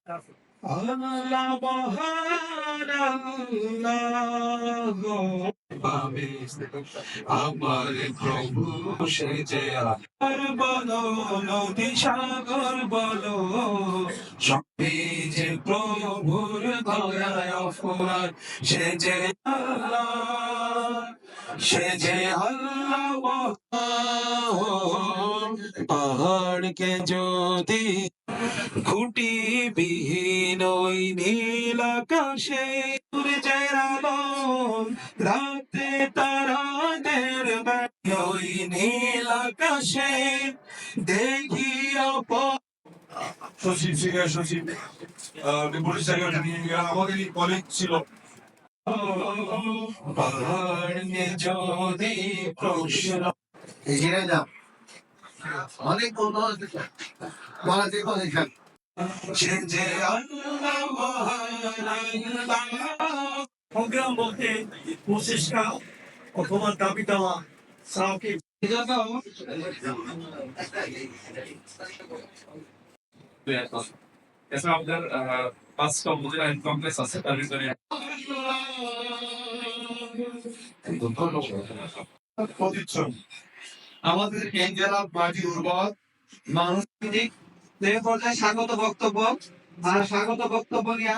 আল্লাহ মহান আল্লাহ পাবে আমার প্রভু সে যে আর বলো নদী সাগর বলো সবই যে প্রভুর দয়ায় অফুরান সে যে আল্লাহ সে যে আল্লাহ মহান পাহাড়কে যদি খুঁটি বিহীন ওই নীল আকাশে সূর্যের আলো রাতে তারাদের বাড়ি ওই নীল আকাশে দেখি সচিব সিনিয়র সচিব পুলিশ জায়গাটা নিয়ে গেলাম আমাদেরই কলেজ ছিল পাহাড় যদি প্রশ্ন অনেক সে যে সংগ্রাম বলতে প্রচেষ্টা অথবা দাবি দেওয়া সাউকে আপনার পাঁচটা উপজেলা আইন কমপ্লেক্স আছে তার ভিতরে আমাদের এই জেলার মাটি উর্বর মানুষ পর্যায়ে স্বাগত বক্তব্য আর স্বাগত বক্তব্য নিয়ে